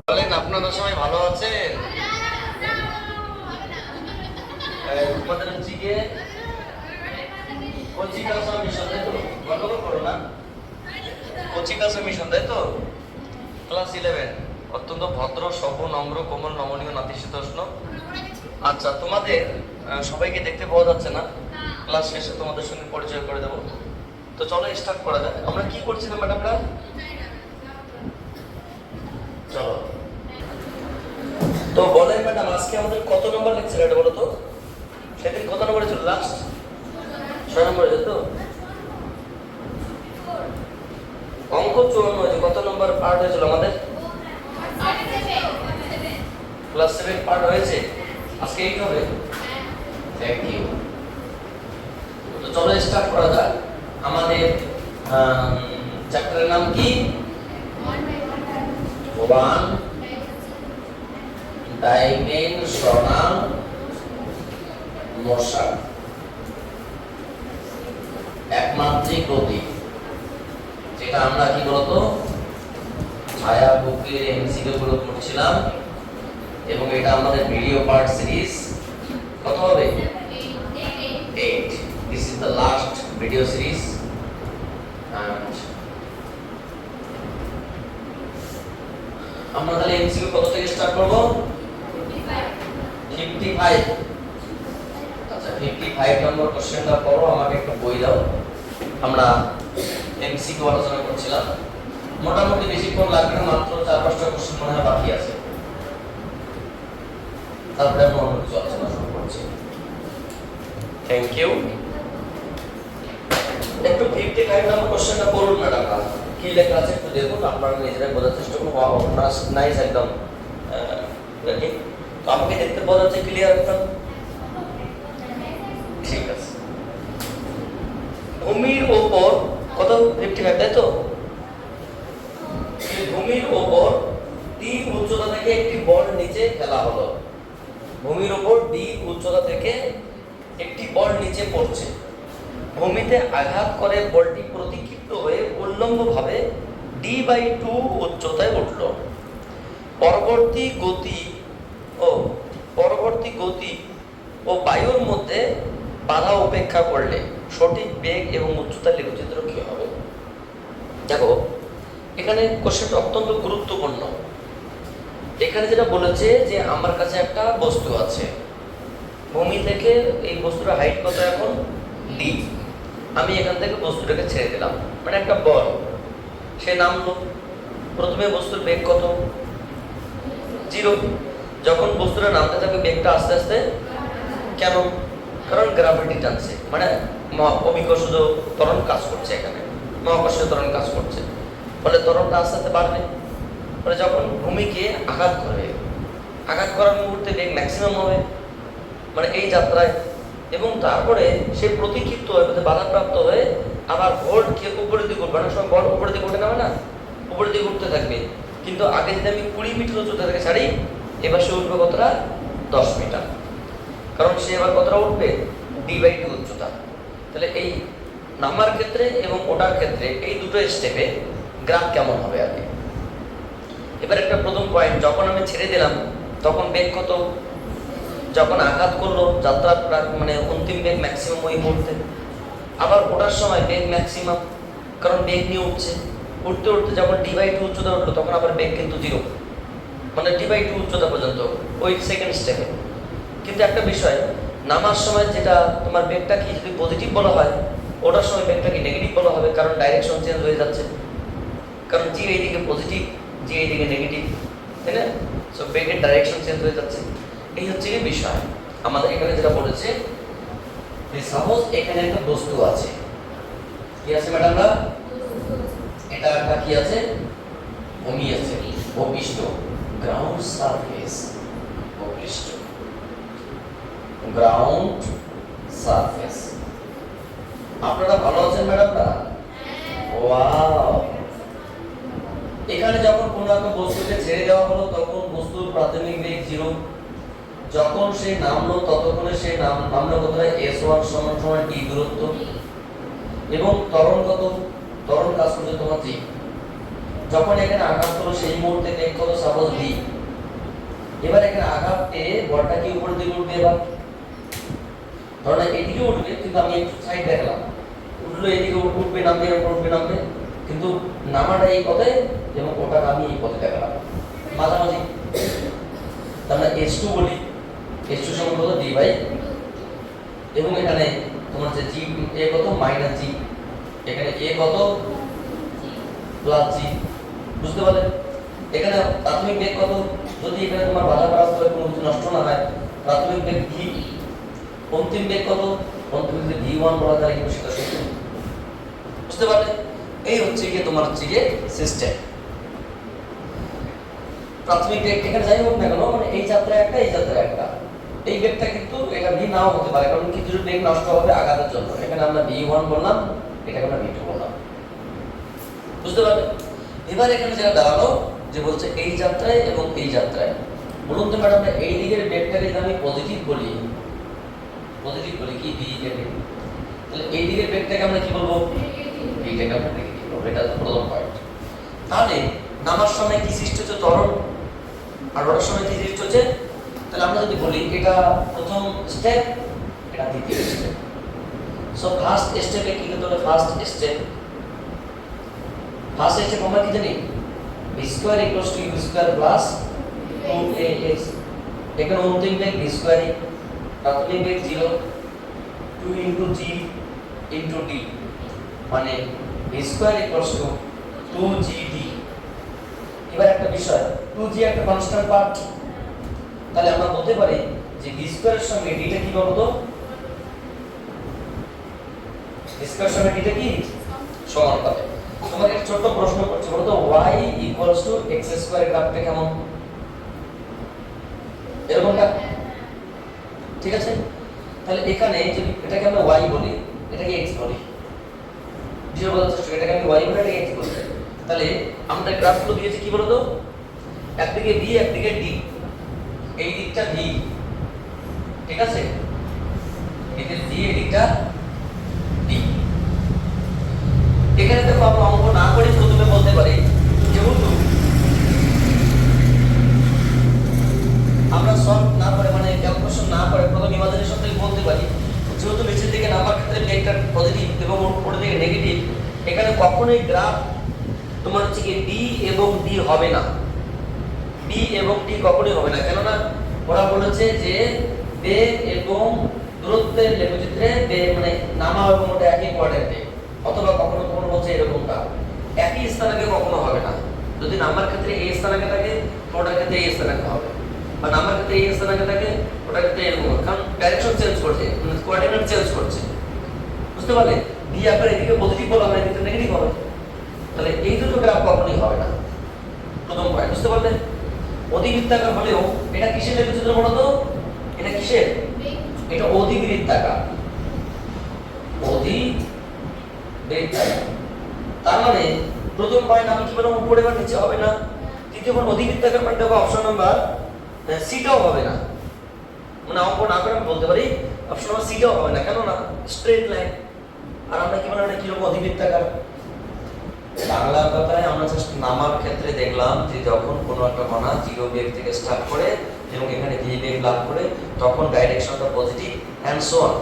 বলেন আপনারা সবাই ভালো আছেন? তোমাদের হচ্ছে গিয়ে কচিকালচা মিশন, তাই তো? গন্ডগোল করো না। কচিকালচা মিশন, তাই তো? ক্লাস 11, অত্যন্ত ভদ্র, সভ্য, নম্র, কোমল, নমনীয়, নাতিশীতোষ্ণ। আচ্ছা, তোমাদের সবাইকে দেখতে পাওয়া যাচ্ছে না। ক্লাস শেষে তোমাদের সঙ্গে পরিচয় করে দেবো। তো চলো স্টার্ট করা যাক। আমরা কি করছিলাম ম্যাডামরা? চলো। তো বলেন ম্যাডাম, আজকে আমাদের কত নম্বর লেকচার এটা বলো তো? সেদিন কত নম্বরে ছিল? লাস্ট 6 নম্বরে, তো অঙ্ক 54 হয়েছে। কত নম্বর পার্ট হয়েছিল আমাদের? ক্লাস 7 পার্ট হয়েছে। আজকে 8 হবে। Thank you. তো চলো স্টার্ট করা যাক। আমাদের চ্যাপ্টারের নাম কি? ওয়ান ডাইমেনশনাল মোশন, একমাত্রিক গতি, যেটা আমরা কি বলতো ছায়া বুকের এমসিকিউ গুলো করছিলাম, এবং এটা আমাদের ভিডিও পার্ট সিরিজ। কত হবে? 8. This is the last video series and আমরা তাহলে এমসিকিউ কত থেকে স্টার্ট করব? 55। আচ্ছা, 55 নম্বর কোশ্চেনটা পড়ো, আমাকে একটু বই দাও। আমরা এমসিকিউ আলোচনা করছিলাম। মোটামুটি বেশিক্ষণ লাগবে না, মাত্র 4-5টা কোশ্চেন মনে হয় বাকি আছে। তারপরে আমরা অন্য কিছু আলোচনা শুরু করছি। Thank you. একটু 55 নম্বর কোশ্চেনটা পড়ুন ম্যাডাম। কি লেখা আছে একটু দেখুন, আপনারা নিজেরাই বোঝার চেষ্টা করুন। ওয়াও, নাইস, একদম রেডি। তো আমাকে দেখতে পাওয়া যাচ্ছে ক্লিয়ার একদম? ঠিক আছে। ভূমির ওপর কত? 55, তাই তো? ভূমির ওপর ডি উচ্চতা থেকে একটি বল নিচে ফেলা হলো। ভূমির ওপর ডি উচ্চতা থেকে একটি বল নিচে পড়ছে। ভূমিতে আঘাত করে বলটি প্রতিক্ষিপ্ত হয়ে উল্লম্বভাবে d/2 উচ্চতায় উঠল। পরবর্তী গতি ও বায়ুর মধ্যে বাধা উপেক্ষা করলে সঠিক বেগ এবং উচ্চতার লেখচিত্র কি হবে? দেখো, এখানে কোশ্চেনটা অত্যন্ত গুরুত্বপূর্ণ। এখানে যেটা বলেছে যে আমার কাছে একটা বস্তু আছে, ভূমি থেকে এই বস্তুর হাইট কত এখন? d। আমি এখান থেকে বস্তুটাকে ছেড়ে দিলাম, মানে একটা বল, সে নামলো। প্রথমে বস্তুর বেগ কত? 0। যখন বস্তুটা নামতে থাকে বেগটা আস্তে আস্তে কেন? কারণ গ্র্যাভিটি টানছে, মানে অভিকর্ষজ ত্বরণ কাজ করছে, এখানে মহাকর্ষীয় ত্বরণ কাজ করছে, ফলে ত্বরণটা আস্তে আস্তে বাড়বে। ফলে যখন ভূমিকে আঘাত করবে, আঘাত করার মুহূর্তে বেগ ম্যাক্সিমাম হবে, মানে এই যাত্রায়। এবং তারপরে সে প্রতিক্ষিপ্ত হয়ে বাধাপ্রাপ্ত হয়ে আবার ভোল্টকে উপরের দিকে উঠবে। অনেক সময় বল উপরের দিকে উঠে নামে না, উপরের দিকে উঠতে থাকবে। কিন্তু আগে যদি আমি 20 মিটার উচ্চতা থেকে ছাড়ি, এবার সে উঠবে কতটা? 10 মিটার। কারণ সে এবার কতটা উঠবে? d/2 উচ্চতা। তাহলে এই নামার ক্ষেত্রে এবং ওঠার ক্ষেত্রে এই দুটো স্টেপে গ্রাফ কেমন হবে আগে? এবার একটা প্রথম পয়েন্ট, যখন আমি ছেড়ে দিলাম তখন বেগ কত? যখন আঘাত করলো যাত্রার মানে অন্তিম বেগ ম্যাক্সিমাম ওই মুহূর্তে। আবার ওঠার সময় বেগ ম্যাক্সিমাম, কারণ বেগ নিয়ে উঠছে। উঠতে উঠতে যখন d/2 উচ্চতা উঠলো তখন আবার বেগ কিন্তু 0, মানে d/2 উচ্চতা পর্যন্ত ওই সেকেন্ড স্টেপে। কিন্তু একটা বিষয়, নামার সময় যেটা তোমার বেগটা কি যদি পজিটিভ বলা হয়, ওটার সময় বেগটা কি নেগেটিভ বলা হবে, কারণ ডাইরেকশন চেঞ্জ হয়ে যাচ্ছে। কারণ জি এইদিকে পজিটিভ, জি এইদিকে নেগেটিভ, তাই না? সো বেগের ডাইরেকশন চেঞ্জ হয়ে যাচ্ছে। এই হচ্ছে কি বিষয় আমাদের এখানে যেটা বলেছে, যে সাপোজ এখানে একটা বস্তু আছে। কি আছে ম্যাডামরা? এটা একটা কি আছে? ভূমি আছে, ভূপৃষ্ঠ, গ্রাউন্ড সারফেস, ভূপৃষ্ঠ, গ্রাউন্ড সারফেস। আপনারা ভালো আছেন ম্যাডামরা? ওয়াও। এখানে যখন কোনো একটা বস্তুকে ছেড়ে দেওয়া হলো তখন বস্তুর প্রাথমিক বেগ 0। যখন সে নামলো ততক্ষণে সে নামলো কোথায়? s1 = d দূরত্ব। এবং ত্বরণ কত? ত্বরণ কাজ করছে তোমার g। যখন এখানে আঘাত করো সেই মুহূর্তে বেগ কত সাপোজ ভি। এবার এখানে আঘাত পেয়ে বলটা কি উপরের দিকে উঠবে, এবার ধরো এদিকে উঠবে কিন্তু আমি একটু সাইড দেখলাম, উঠলো এদিকে উঠবে নামবে উঠবে নামবে, কিন্তু নামাটা এই পথে এবং ওটা আমি এই পথে দেখালাম মাঝামাঝি। তাহলে h2 বলি, h2 সমান কত d বাই, এবং এখানে তোমার যে g a কত মাইনাস g, এখানে a কত প্লাস g, বুঝতে পারলে? এখানে প্রাথমিক বেগ কত, যদি এখানে তোমার বাধা প্রাপ্ত হয় কোনো কিছু নষ্ট না হয়, প্রাথমিক বেগ v, অন্তিম বেগ কত, অন্তিম বেগ v1 বলা যায় কিন্তু সেটা সত্য, বুঝতে পারলে? এই হচ্ছে কি তোমার হচ্ছে কি সিস্টেম। প্রাথমিক বেগ এখানে যাই হোক না কেন, মানে এই যাত্রা একটা এই যাত্রা একটা, এই বেগটা কিন্তু এটা ভি নাও হতে পারে, কারণ কিছু বেগ নষ্ট হবে আঘাতের জন্য। এখানে আমরা v1 বললাম, এটাকে আমরা v2 বললাম, বুঝতে পারলে? এবার এখানে যেটা দাঁড়ালো যে বলছে এই যাত্রায় এবং এই যাত্রায়, বলুন তো ম্যাডাম এই দিকের বেগটাকে যদি আমি পজিটিভ বলি কি ভি কে, তাহলে এই দিকের বেগটাকে আমরা কি বলবো, এইটাকে আমরা নেগেটিভ বলবো, এটা প্রথম পয়েন্ট। তাহলে নামার সময় কি সৃষ্টি হচ্ছে, ত্বরণ, আর ওঠার সময় কি সৃষ্টি হচ্ছে, তাহলে আমরা যদি বলি এটা প্রথম স্টেপ, এটা দ্বিতীয় স্টেপ। সো ফার্স্ট স্টেপে কি করতে হবে, ফার্স্ট স্টেপ আমরা কি জানি, v square equals to u square plus 2ax, এখানে অন্তিম বেগ v স্কয়ার, প্রাথমিক বেগ 0, 2 ইনটু g ইনটু d, মানে v square equals to 2gd। এবার একটা বিষয়, 2g একটা কনস্ট্যান্ট পার্ট, তাহলে আমরা বলতে পারি যে v স্কয়ারের সঙ্গে d টা কি বলতো, v স্কয়ারের সঙ্গে d টা কি সমান হবে। তোমাকে একটা ছোট প্রশ্ন করছি, বলতো y equals to x square গ্রাফটা কেমন, এরকমটা, ঠিক আছে? তাহলে এখানে যদি এটাকে আমরা y বলি, এটাকে x বলি, জিরো বলার চেষ্টা, এটাকে আমি y বলি, এটাকে x বলি, তাহলে আমরা গ্রাফগুলো দিয়েছি কি বলতো, একদিকে v একদিকে d, এই দিকটা v, ঠিক আছে, এদিকে d, এই দিকটা d। এখানে দেখো আমরা অঙ্ক না করে প্রথমে বলতে পারি, যেহেতু আমরা সলভ না করে মানে ক্যালকুলেশন না করে প্রথম ইমাজিনেশন থেকে বলতে পারি, যেহেতু নিচের দিকে নামার ক্ষেত্রে বেগটা পজিটিভ এবং উপরের দিকে নেগেটিভ, এখানে কখনোই গ্রাফ তোমার হচ্ছে কি d এবং d হবে না, d এবং d কখনোই হবে না। কেননা ওরা বলেছে যে বেগ এবং দূরত্বের লেখচিত্রে বেগ মানে নামা এবং ওটা একই কোয়াড্রেন্টে, অথবা কখনো কখনো বলছে এরকমটা একই স্থানাঙ্কে কখনো হবে না। যদি নাম্বার ক্ষেত্রে এই স্থানাঙ্কে থাকে ওটার ক্ষেত্রে এই স্থানাঙ্কে হবে, বা নাম্বার ক্ষেত্রে এই স্থানাঙ্কে থাকে ওটার ক্ষেত্রে এরকম হবে, কারণ ডাইরেকশন চেঞ্জ করছে, মানে কোঅর্ডিনেট চেঞ্জ করছে, বুঝতে পারলে? ডি আপনার এদিকে পজিটিভ বলা হয়, এদিকে নেগেটিভ হবে, তাহলে এই দুটো গ্রাফ কখনোই হবে না, প্রথম পয়েন্ট, বুঝতে পারলে? অধিবৃত্তাকার হলেও এটা কিসের লেখচিত্র বলো তো, এটা কিসের, এটা অধিবৃত্তাকার, তার মানে প্রথম পয়েন্ট আমি কি বললাম, উপরে বা নিচে হবে না। দ্বিতীয় পয়েন্ট অধিবৃত্তাকার মানে দেখো অপশন নাম্বার সিটাও হবে না, মানে অঙ্ক না করে আমি বলতে পারি অপশন নাম্বার সিটাও হবে না, কেন না স্ট্রেট লাইন। আর আমরা কি বললাম, এটা কিরকম অধিবৃত্তাকার। বাংলা কথায় আমরা জাস্ট নামার ক্ষেত্রে দেখলাম যে যখন কোনো একটা কণা জিরো বেগ থেকে স্টার্ট করে এবং এখানে ভি বেগ লাভ করে তখন ডাইরেকশনটা positive and so on.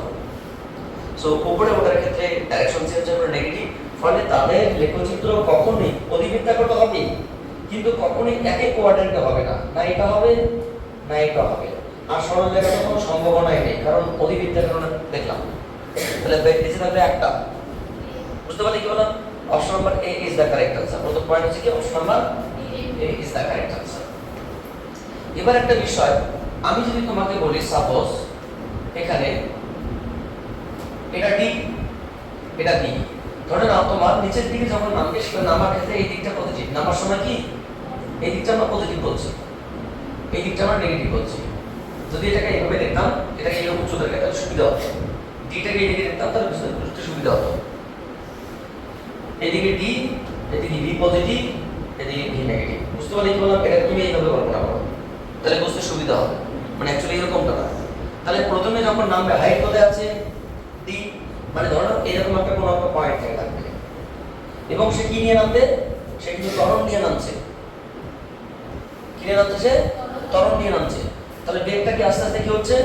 So উপরে ওঠার ক্ষেত্রে ডাইরেকশন চেঞ্জ হবে নেগেটিভ, ফলে তাদের লেখচিত্র কখনোই অধিবৃত্তাকার হবে, কিন্তু কখনোই একই কোয়াড্রেন্টে হবে না, না এটা হবে না এটা হবে। আর সরল রেখার কোনো সম্ভাবনাই নেই, কারণ অধিবৃত্তাকার দেখলাম। তাহলে বেশি থাকবে একটা, বুঝতে পারলে কি বললাম? Option number A is the correct answer. প্রথম পয়েন্ট হচ্ছে কি option number A is the correct answer. এবার একটা বিষয়, আমি যদি তোমাকে বলি সাপোজ এখানে এটা ডি এটা বি, ধরে নাও তোমার নিচের দিকে যখন নামবে সেটা নামার ক্ষেত্রে এই দিকটা পজিটিভ, নামার সময় কি এই দিকটা আমরা পজিটিভ বলছি, এই দিকটা আমরা নেগেটিভ বলছি। যদি এটাকে এইভাবে দেখতাম, এটাকে এরকম উচ্চতা রেখে তাহলে সুবিধা হতো, ডিটাকে এইদিকে দেখতাম তাহলে বুঝতে সুবিধা হতো। এদিকে ডি, এদিকে বি পজিটিভ, এদিকে বি নেগেটিভ, বুঝতে পারলে কি বললাম? এটা তুমি এইভাবে কল্পনা করো, তাহলে বুঝতে সুবিধা হবে। মানে অ্যাকচুয়ালি এরকমটা না। তাহলে প্রথমে যখন নামবে হাইট কোথায় আছে ডি, মানে ধরো এরকম একটা কোনো একটা পয়েন্ট থেকে থাকবে এবং সে কি নিয়ে নামবে সে কিন্তু ত্বরণ নিয়ে নামছে। কি নিয়ে নামছে সে? ত্বরণ নিয়ে নামছে। তাহলে বেগটা কি আস্তে আস্তে কি হচ্ছে?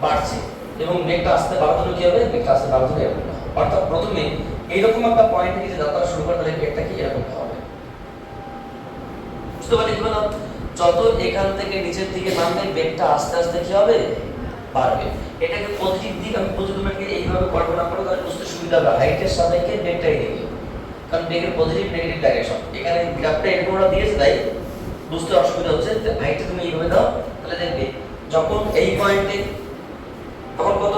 বাড়ছে। এবং বেগটা আস্তে বাড়ানো কি হবে? বেগটা আস্তে বাড়ানো এরকম না। অর্থাৎ প্রথমে এইরকম একটা পয়েন্ট থেকে যে যাত্রা শুরু করে তাহলে বেগটা কি এরকম হবে। বুঝতে পারলি কি বললাম? যত এখান থেকে নিচের দিকে নামবে বেগটা আস্তে আস্তে কি হবে? বাড়বে। এটাকে পজিটিভ দিক আমি তোমাকে এইভাবে কল্পনা করো তাহলে বুঝতে সুবিধা হবে। হাইটের সাপেক্ষে বেগটা এদিকে, কারণ বেগের পজিটিভ নেগেটিভ ডাইরেকশন। এখানে গ্রাফটা এরকম দিয়েছে তাই বুঝতে অসুবিধা হচ্ছে। হাইটটা তুমি এইভাবে দাও তাহলে দেখবে যখন এই পয়েন্টে তখন কত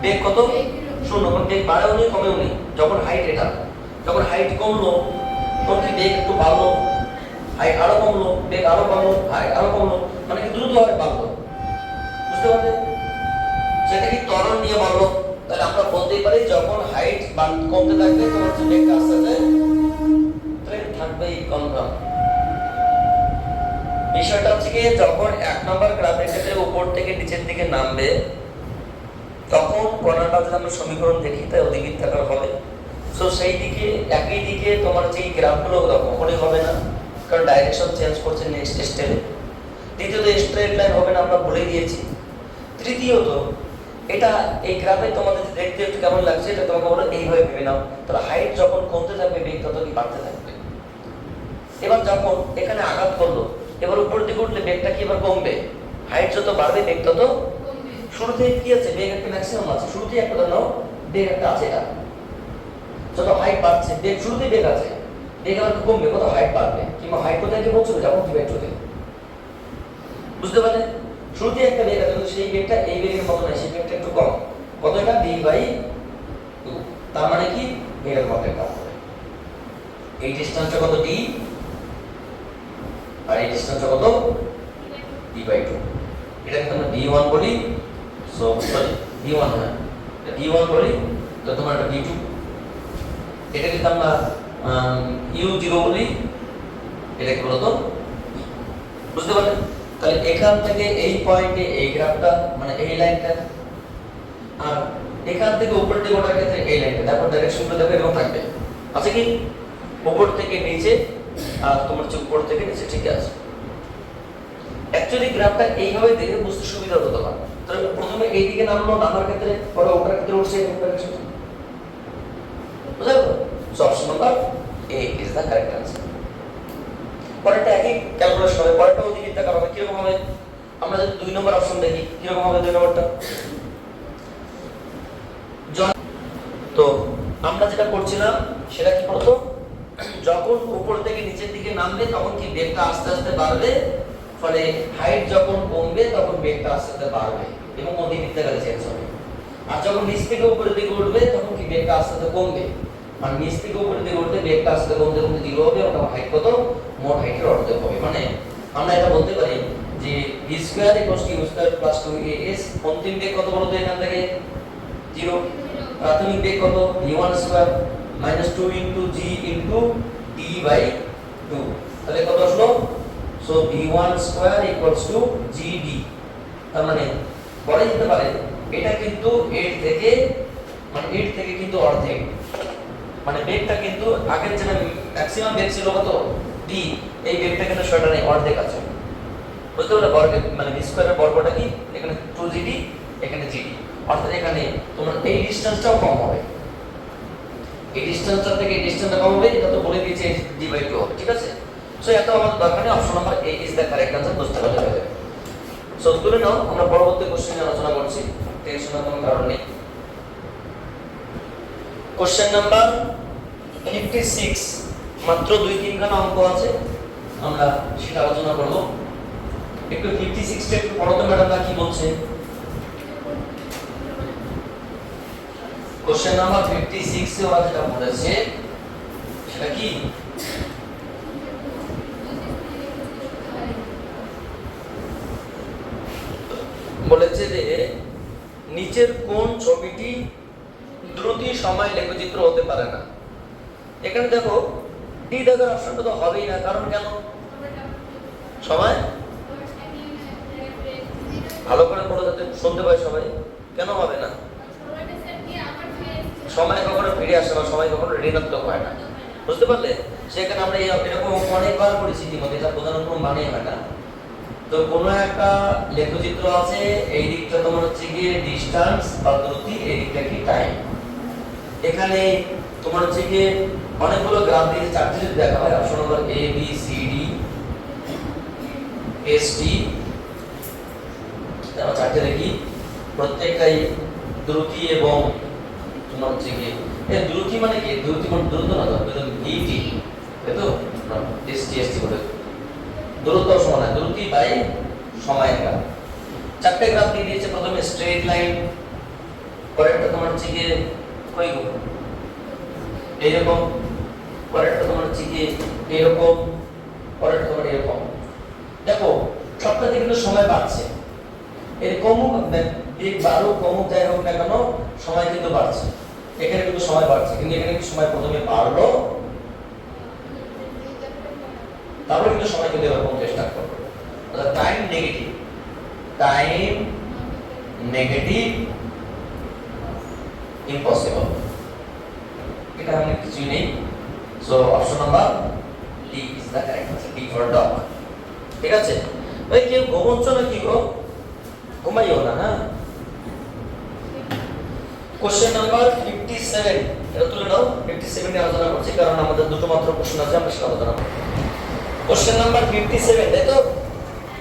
বেগ, কত শূন্য, তখন বেগ বাড়েও নেই কমেও নেই। যখন হাইট এটা, যখন হাইট কমলো তখন কি বেগ একটু বাড়লো, হাইট আরো কমলো, বেগ আরো বাড়লো, হাইট আরো কমলো, মানে কি দ্রুত ভাবে বাড়লো। বুঝতে পারলে? সেটা কি ত্বরণ নিয়ে বাড়লো। তাহলে আমরা বলতেই পারি যখন হাইট কমতে থাকবে তখন হচ্ছে বেগটা আস্তে আস্তে থাকবেই কনফার্ম। বিষয়টা হচ্ছে কি যখন এক নম্বর গ্রাফের ক্ষেত্রে উপর থেকে নিচের দিকে নামবে তখন কণাটা যদি আমরা সমীকরণ দেখি তাই অধিবৃত্তাকার হবে। সো সেই দিকে একই দিকে তোমার যে গ্রাফগুলো কখনোই হবে না, কারণ ডাইরেকশন চেঞ্জ করছে নেক্সট স্টেপে। দ্বিতীয়ত স্ট্রেট লাইন হবে না, আমরা বলে দিয়েছি। তৃতীয়ত এটা এই গ্রাফে তোমাদের দেখতে একটু কেমন লাগছে এটা তোমাকে বলো এইভাবে ভেবে নাও। তাহলে হাইট যখন কমতে থাকবে বেগ তত কি বাড়তে থাকবে। এবার যখন এখানে আঘাত করলো এবার উপর দিকে উঠলে বেগটা কি এবার কমবে। হাইট যত বাড়বে বেগ তত কমবে। শুরুতে কি আছে? বেগ একটা ম্যাক্সিমাম আছে, শুরুতেই একটা নাও বেগ একটা আছে। এটা যত হাইট বাড়ছে বেগ শুরুতেই বেগ আছে, বেগ আবার কমবে কত হাইট বাড়বে, কিংবা হাইট কোথায় কি পৌঁছবে যখন কি ভেক্টরে। বুঝতে পারলে? শুরুতেই একটা বেগ আছে কিন্তু সেই বেগটা এই বেগের মতো নয়, সেই বেগটা একটু কম। কত? এটা d/2। তার মানে কি বেগের মতো একটা হবে। এই ডিসটেন্সটা কত? d, আর এই ডিসটেন্সটা কত? d/2। এটাকে আমরা d1 বলি। সো সরি d1 না, d1 বলি। তো তোমার এটা d2। এটাকে আমরা u0 বলি। এটাকে বলো তো। বুঝতে পারলে? তাহলে এখান থেকে এই পয়েন্টে এই গ্রাফটা মানে এই লাইনটা, আর এখান থেকে উপর দিকে ওঠার ক্ষেত্রে এই লাইনটা, তারপর ডাইরেকশনগুলো দেখো এরকম থাকবে। আছে কি? উপর থেকে নিচে আর তোমার হচ্ছে উপর থেকে নিচে, ঠিক আছে। অ্যাকচুয়ালি গ্রাফটা এইভাবে দেখে বুঝতে সুবিধা হতো তোমার। তাহলে প্রথমে এই দিকে নামলো, নামার ক্ষেত্রে পরে ওঠার ক্ষেত্রে উঠছে এরকম ডাইরেকশন। বুঝা গেল? So option number A is the correct answer. পরেরটা একই ক্যালকুলেশন হবে, পরেরটা অধিবৃত্তাকার হবে। কিরকম হবে? আমরা যদি 2 নম্বর অপশন দেখি কিরকম হবে 2 নম্বরটা। তো আমরা যেটা করছিলাম সেটা কি বলতো, যখন উপর থেকে নিচের দিকে নামবে তখন কি বেগটা আস্তে আস্তে বাড়বে, ফলে হাইট যখন কমবে তখন বেগটা আস্তে আস্তে বাড়বে এবং অধিবৃত্তাকারে চেঞ্জ হবে। আর যখন নিচ থেকে উপরের দিকে উঠবে তখন কি বেগটা আস্তে আস্তে কমবে, আর নিচ থেকে উপরের দিকে উঠলে বেগটা আস্তে আস্তে কমতে কমতে 0 হবে এবং হাইট কত? মোট হাইটের অর্ধেক হবে। মানে আমরা এটা বলতে পারি যে v square = u square + 2as। অন্তিম বেগ কত বলতো? এখান থেকে 0। প্রাথমিক বেগ কত? v1 square - 2 * g * d/2। তাহলে কত আসলো? So v1 square = gd। তার মানে বলা যেতে পারে এটা কিন্তু 8 থেকে কিন্তু অর্ধেক। মানে বেগটা কিন্তু আগের যেটা ম্যাক্সিমাম বেগ ছিল কত? d, এই বেগটা কিন্তু সেটা নেই, অর্ধেক আছে। বুঝতে পারলে? বর্গ মানে v স্কয়ারের বর্গটা কি? এখানে 2gd, এখানে gd। অর্থাৎ এখানে তোমার এই ডিসটেন্সটাও কম হবে, এই ডিসটেন্সটা থেকে এই ডিসটেন্সটা কম হবে। এটা তো বলে দিয়েছে d/2 হবে, ঠিক আছে। সো এত আমাদের দরকার নেই। Option number A is the correct answer. বুঝতে পারলে? সো তুলে নাও, আমরা পরবর্তী কোশ্চেন নিয়ে আলোচনা করছি, টেনশনের কোনো কারণ নেই। কোশ্চেন নাম্বার 56, মাত্র 2-3 খানা অঙ্ক আছে, আমরা সেটা আলোচনা করব। একটু 56 টা একটু পড়ো তো ম্যাডামরা কি বলছে। কোশ্চেন নাম্বার 56 এ ওরা যেটা বলেছে সেটা কি? বলেছে যে নিচের কোন ছবিটি দ্রুত সময় লেখচিত্র হতে পারে না। এখানে দেখো ডি দেখার অপশনটা তো হবেই না, কারণ কেন? সময় ভালো করে পড়ো যাতে শুনতে পায় সবাই। কেন হবে না? সময় কখনো ফিরে আসে না, সময় কখনো ঋণাত্মক হয় না। বুঝতে পারলে? সেখানে আমরা এরকম অনেকবার করেছি ইতিমধ্যে, এটা বোঝানোর কোনো মানে হয় না। তো কোনো একটা লেখচিত্র আছে, এই দিকটা তোমার হচ্ছে গিয়ে ডিস্টেন্স বা দূরত্ব, এই দিকটা কি টাইম। এখানে তোমার হচ্ছে গিয়ে অনেকগুলো গ্রাফ দিয়ে চারটে যদি দেখা হয়, option number A B C D এস টি, আমরা চারটে দেখি, প্রত্যেকটাই দ্রুতি এবং তোমার হচ্ছে গিয়ে এই দ্রুতি মানে কি, দ্রুতি মানে দ্রুত না, তো ভিটি, তাই তো এস টি বলে দূরত্ব সমান হয় দ্রুতি বাই সময়ের গ্রাফ। চারটে গ্রাফ দিয়ে দিয়েছে, প্রথমে স্ট্রেট লাইন, পরেরটা তোমার হচ্ছে গিয়ে কই গো এইরকম, পরেরটা তোমার হচ্ছে গিয়ে এরকম, পরেরটা তোমার এরকম। দেখো সবটাতে কিন্তু সময় বাড়ছে, এর কমুক বেগ বাড়ুক কমুক যাই হোক না কেন সময় কিন্তু বাড়ছে। এখানে কিন্তু সময় বাড়ছে, কিন্তু এখানে কি সময় প্রথমে বাড়লো, তারপর কিন্তু সময় কিন্তু এবার কমতে স্টার্ট করবে। অর্থাৎ টাইম নেগেটিভ ইম্পসিবল, এটা আমাদের কিছুই নেই। So option number D is the correct answer, D for dog. ঠিক আছে ভাই, কেউ ঘুমোচ্ছ না কি গো? ঘুমাইও না, হ্যাঁ। কোশ্চেন নাম্বার 57, এটা তুলে নাও। 57 নিয়ে আলোচনা করছি কারণ আমাদের দুটো মাত্র কোশ্চেন আছে, আমরা সেটা আলোচনা করব। কোশ্চেন নাম্বার 57, তাই তো?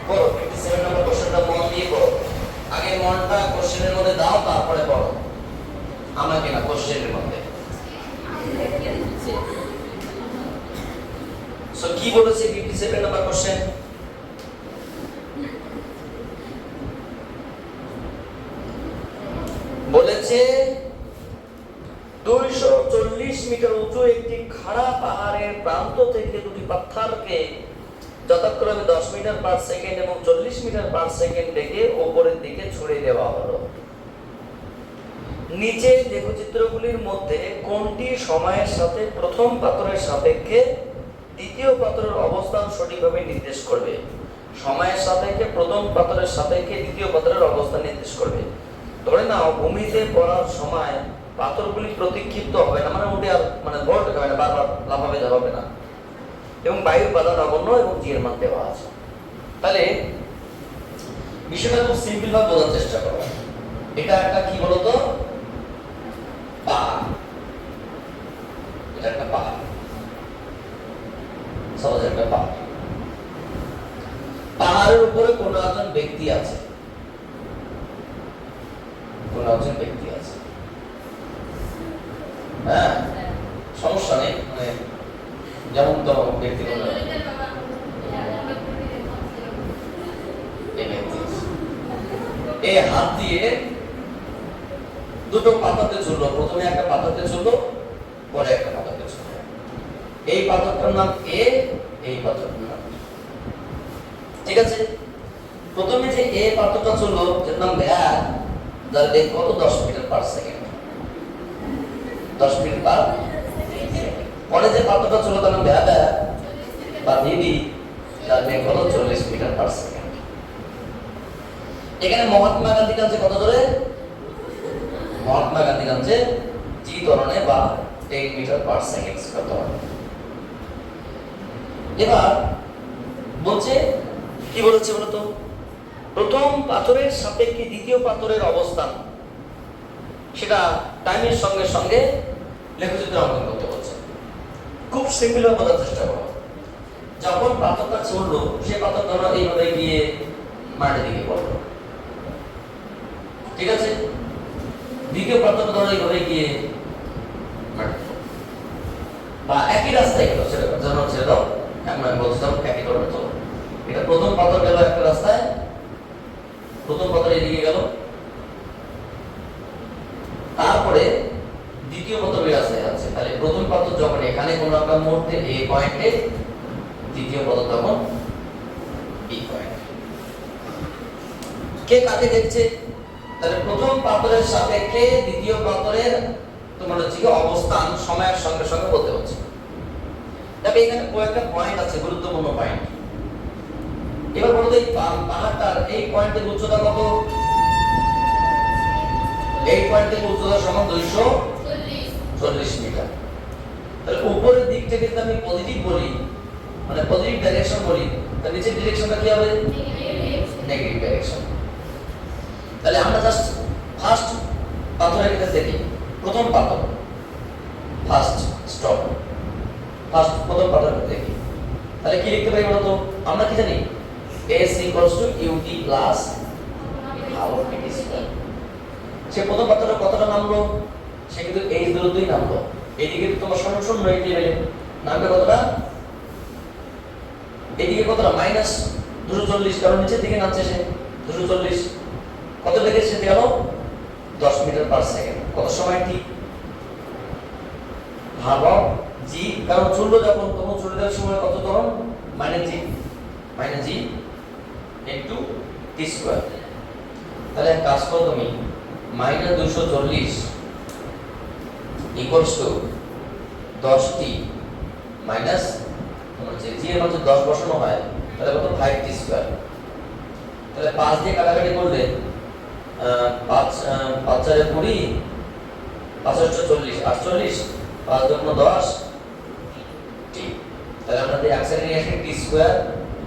পড়ো 57 নাম্বার কোশ্চেনটা মন দিয়ে পড়ো। আগে মনটা কোশ্চেনের মধ্যে দাও, তারপরে পড়ো, আমাকে না কোশ্চেনের মধ্যে। সো কি বলেছে 57 নাম্বার কোশ্চেন? বলেছে 240 মিটার উঁচু একটি খাড়া পাহাড়ের প্রান্ত থেকে দুটি পাথরকে যথাক্রমে 10 মিটার পার সেকেন্ড এবং 40 মিটার পার সেকেন্ড বেগে উপরের দিকে ছুড়ে দেওয়া হলো। নিচে লেখচিত্রগুলির মধ্যে কোনটি সময়ের সাথে প্রথম পাথরের সাপেক্ষে দ্বিতীয় পাথরের অবস্থান সঠিকভাবে নির্দেশ করবে? সময়ের সাপেক্ষে প্রথম পাথরের সাপেক্ষে দ্বিতীয় পাথরের অবস্থান নির্দেশ করবে। ধরে নাও ভূমিতে পড়ার সময় পাথরগুলি প্রতিক্ষিপ্ত হবে না, মানে উঠে আর মানে ভল্ট হবে না, বারবার লাফাবে ঝাঁপাবে না, এবং বায়ুর বাধা নগণ্য এবং জি এর মান দেওয়া আছে। তাহলে বিষয়টা খুব সিম্পল ভাবে বোঝার চেষ্টা করো। এটা একটা কি বলতো, পাহাড়, এটা একটা পাহাড়, সহজ একটা পাহাড়। পাহাড়ের উপরে কোন একজন ব্যক্তি আছে, কোন একজন ব্যক্তি আছে, হ্যাঁ সমস্যা নেই, মানে যেমন তো ব্যক্তি এই হাত দিয়ে দুটো পাথরকে ছুড়লো, প্রথমে একটা পাথরকে ছুড়লো, পরে একটা পাথরকে ছুড়লো। এই পাথরটার নাম এ, এই পাথরটার নাম, ঠিক আছে? প্রথমে যে এ পাথরটা ছুড়লো যার নাম ভ্যার, যার বেগ কত 10 metre per second, 10 metre per. পরে যে পাথরটা ছুড়লো তার নাম ভ্যা বা ভিভি, যার বেগ কত 40 মিটার পার সেকেন্ড। এখানে মহাত্মা গান্ধী কাছে কত ধরে? মহাত্মা গান্ধী কাছে জি ধরনে বা 10 মিটার পার সেকেন্ড কত হয়। এবার বলছে কি বলেছে বলতো, প্রথম পাথরের সাপেক্ষে দ্বিতীয় পাথরের অবস্থান সেটা টাইমের সঙ্গে সঙ্গে লেখচিত্র অঙ্কন করতে বলছে। খুব সিম্পল ভাবে বোঝার চেষ্টা করো। যখন পাথরটা ছুড়লো, সে পাথর ধরো এইভাবে গিয়ে মাটির দিকে পড়লো, ঠিক আছে? দ্বিতীয় পাথরটা ধরো এইভাবে গিয়ে মাটিতে পড়লো, বা একই রাস্তায় গেল, সেটা যেমন ছেড়ে দাও, এখন আমি বলছিলাম একই ধরনের চলো। এটা প্রথম পাথর গেল একটা রাস্তায়, প্রথম পাথর এদিকে গেল, তারপরে দ্বিতীয় পাথর এই রাস্তায় যাচ্ছে। তাহলে প্রথম পাথর যখন এখানে কোনো একটা মুহূর্তে এ পয়েন্টে, দ্বিতীয় পাথর তখন বি পয়েন্টে। কে কাকে দেখছে? তাহলে প্রথম পাথরের সাপেক্ষে দ্বিতীয় পাথরের তোমার হচ্ছে অবস্থান সময়ের সঙ্গে সঙ্গে বলতে হচ্ছে। তবে এখানে কয়েকটা পয়েন্ট আছে, গুরুত্বপূর্ণ পয়েন্ট। এবার বলতে এই পাহাড়টার এই পয়েন্টের উচ্চতা কত? এই পয়েন্টের উচ্চতা সমান 240 মিটার। তাহলে উপরের দিকটাকে যদি আমি পজিটিভ বলি, মানে পজিটিভ ডাইরেকশন বলি, তাহলে নিচের ডিরেকশনটা কি হবে? Negative direction. তাহলে আমরা জাস্ট ফার্স্ট পাথরের কাছে দেখি, প্রথম পাথর, ফার্স্ট স্টপ, ফার্স্ট প্রথম পাথরের দেখি। তাহলে কি লিখতে পারি বলতো? আমরা কি জানি s equals to ut plus half of t square। সে প্রথম পাথরের কতটা নামলো? সে কিন্তু এই দূরত্বই নামলো। এদিকে তোমার শূন্য এই লেভেলে নামবে কতটা? এদিকে কতটা? মাইনাস 240, কারণ নিচের দিকে নামছে সে 240। কত বেগে সে গেল? 10 মিটার পার সেকেন্ড। কত সময় টি? ভাগ জি, কারণ চললো যখন, তখন চলে যাওয়ার সময় কত ত্বরণ? মাইনাস জি ইনটু টি স্কয়ার। তাহলে কাজ করো তুমি, minus 240 equals to 10t minus, তোমার যে জি এর মান যদি 10 বসানো হয় তাহলে কত? 5t square. তাহলে 5 দিয়ে কাটাকাটি করলে 5 5 4 20, 5 8 40, 48, 5 2 10 t। তাহলে আমরা এই অ্যাকশন নিয়ে আসি t square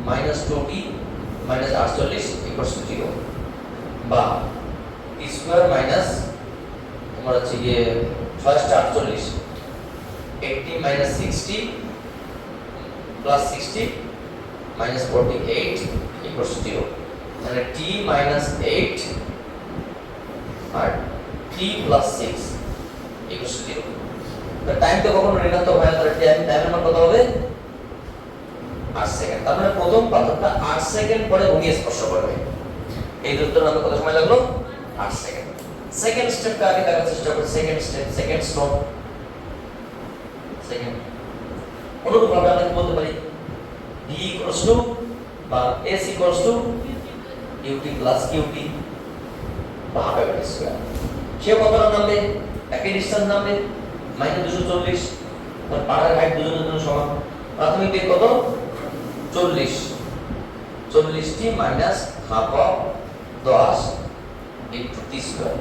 minus 2t minus 48 equals to 0, বা t স্কয়ার মাইনাস তোমার হচ্ছে গিয়ে 6 48, 80 minus 60 plus 60 minus 48 equals to 0। মানে t মাইনাস 8 আর t প্লাস 6 ইকুয়ালস টু 0। তাহলে টাইম তো কখনো ঋণাত্মক হয় না, তাহলে টাইমের মান কত হবে? 8 সেকেন্ড। তার মানে প্রথম পাথরটা 8 সেকেন্ড পরে ভূমি স্পর্শ করবে। এই দূরত্বের নামে কত সময় লাগলো? 8 সেকেন্ড। সেকেন্ড স্টেপটা আগে দেখার চেষ্টা করি। Second step, second stop, second. অনুরূপভাবে আমরা কি বলতে পারি? d ইকুয়ালস টু বা s equals to ut plus qt বা হাফ a স্কয়ার। সে কতটা নামবে? একই ডিসটেন্স নামবে, মাইনাস 240। তার পাড়ার হাইট দুজনের জন্য সমান। প্রাথমিক বেগ কত? 40, 40t minus half of 10 into t square.